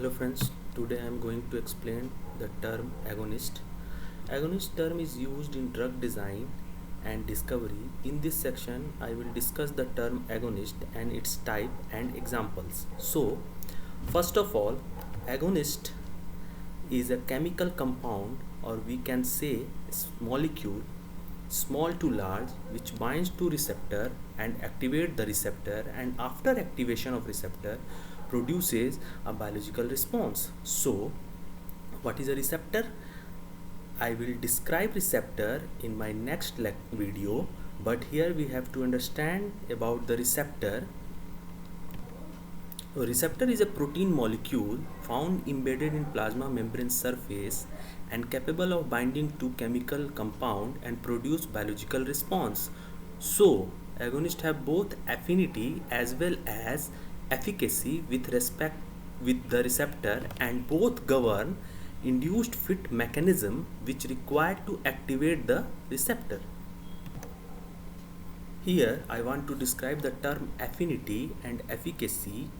Hello friends, today I am going to explain the term agonist. Agonist term is used in drug design and discovery. In this section, I will discuss the term agonist and its type and examples. So, first of all, agonist is a chemical compound, or we can say molecule, small to large, which binds to receptor and activate the receptor, and after activation of receptor produces a biological response. So what is a receptor? I will describe receptor in my next video, but here we have to understand about the receptor. A receptor is a protein molecule found embedded in plasma membrane surface and capable of binding to chemical compound and produce biological response. So, agonists have both affinity as well as efficacy with respect with the receptor, and both govern induced fit mechanism which required to activate the receptor. Here I want to describe the term affinity and efficacy.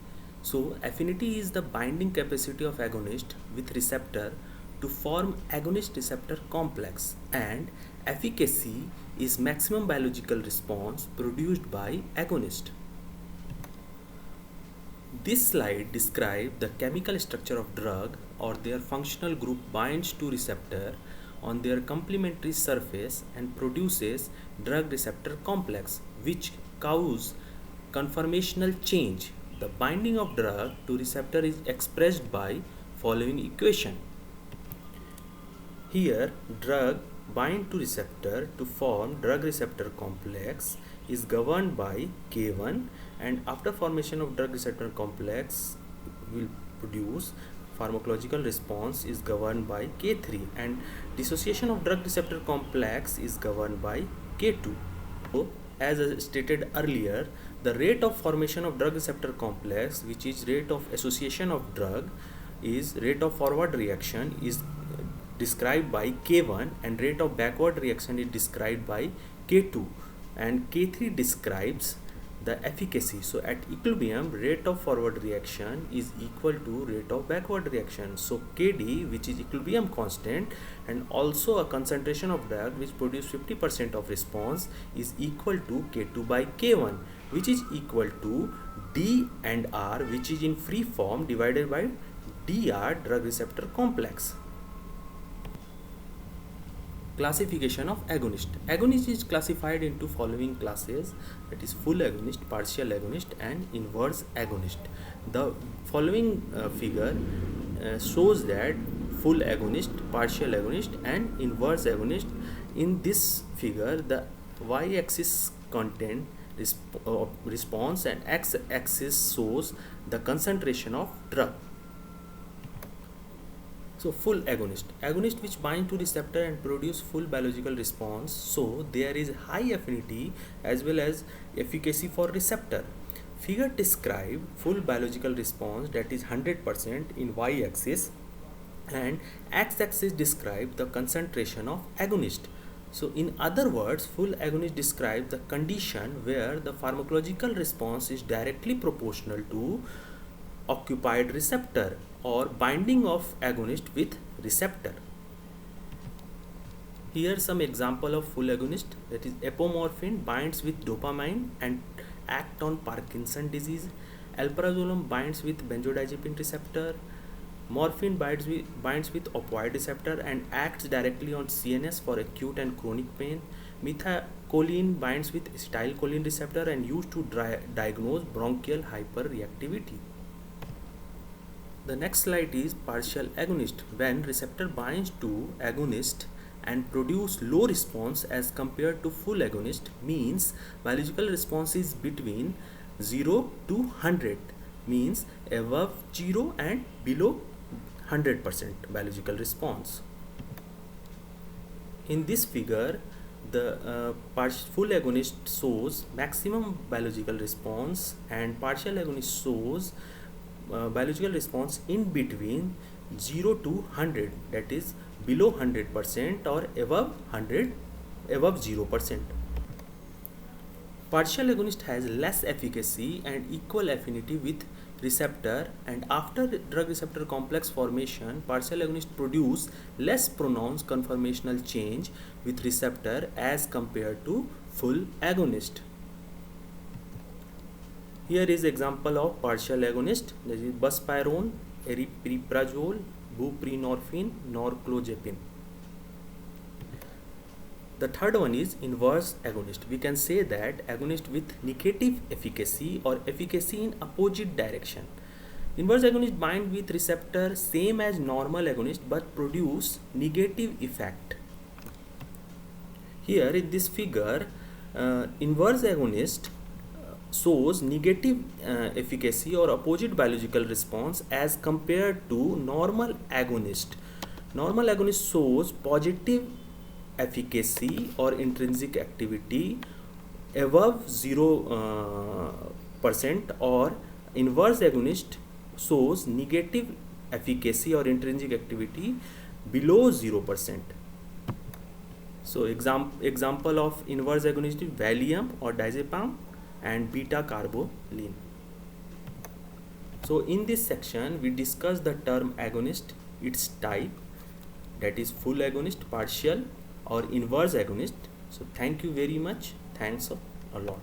So affinity is the binding capacity of agonist with receptor to form agonist receptor complex, and efficacy is maximum biological response produced by agonist. This slide describes the chemical structure of drug, or their functional group binds to receptor on their complementary surface and produces drug receptor complex, which cause conformational change. The binding of drug to receptor is expressed by following equation. Here, drug bind to receptor to form drug receptor complex is governed by K1, and after formation of drug receptor complex will produce pharmacological response is governed by K3, and dissociation of drug receptor complex is governed by K2. So, as I stated earlier, the rate of formation of drug receptor complex, which is rate of association of drug, is rate of forward reaction is described by K1, and rate of backward reaction is described by K2, and K3 describes the efficacy. So at equilibrium, rate of forward reaction is equal to rate of backward reaction. So Kd, which is equilibrium constant, and also a concentration of drug which produce 50% of response, is equal to K2 by K1, which is equal to D and R, which is in free form, divided by Dr, drug receptor complex. Classification of agonist. Agonist is classified into following classes, that is full agonist, partial agonist, and inverse agonist. The following figure shows that full agonist, partial agonist, and inverse agonist. In this figure, the y-axis content response and x-axis shows the concentration of drug. So full agonist which bind to receptor and produce full biological response. So there is high affinity as well as efficacy for receptor. Figure describe full biological response, that is 100% in y-axis, and x-axis describe the concentration of agonist. So in other words, full agonist describes the condition where the pharmacological response is directly proportional to occupied receptor, or binding of agonist with receptor. Here some example of full agonist, that is apomorphine binds with dopamine and act on Parkinson disease. Alprazolam binds with benzodiazepine receptor. Morphine binds with opioid receptor and acts directly on CNS for acute and chronic pain. Methacholine binds with acetylcholine receptor and used to diagnose bronchial hyperreactivity. The next slide is partial agonist. When receptor binds to agonist and produce low response as compared to full agonist, means biological response is between 0 to 100, means above 0 and below 100% biological response. In this figure, the full agonist shows maximum biological response, and partial agonist shows biological response in between 0 to 100, that is below 100% or above 0%. Partial agonist has less efficacy and equal affinity with receptor, and after drug receptor complex formation, partial agonist produce less pronounced conformational change with receptor as compared to full agonist. Here is example of partial agonist, that is buspirone, aripiprazole, buprenorphine, norclozapine. The third one is inverse agonist. We can say that agonist with negative efficacy or efficacy in opposite direction. Inverse agonist bind with receptor same as normal agonist but produce negative effect. Here in this figure, inverse agonist shows negative efficacy or opposite biological response as compared to normal agonist. Normal agonist shows positive efficacy or intrinsic activity above 0%, or inverse agonist shows negative efficacy or intrinsic activity below 0%. So example of inverse agonist is Valium or diazepam and beta carboline. So in this section we discuss the term agonist, its type, that is full agonist, partial or inverse agonist. So thank you very much. Thanks a lot.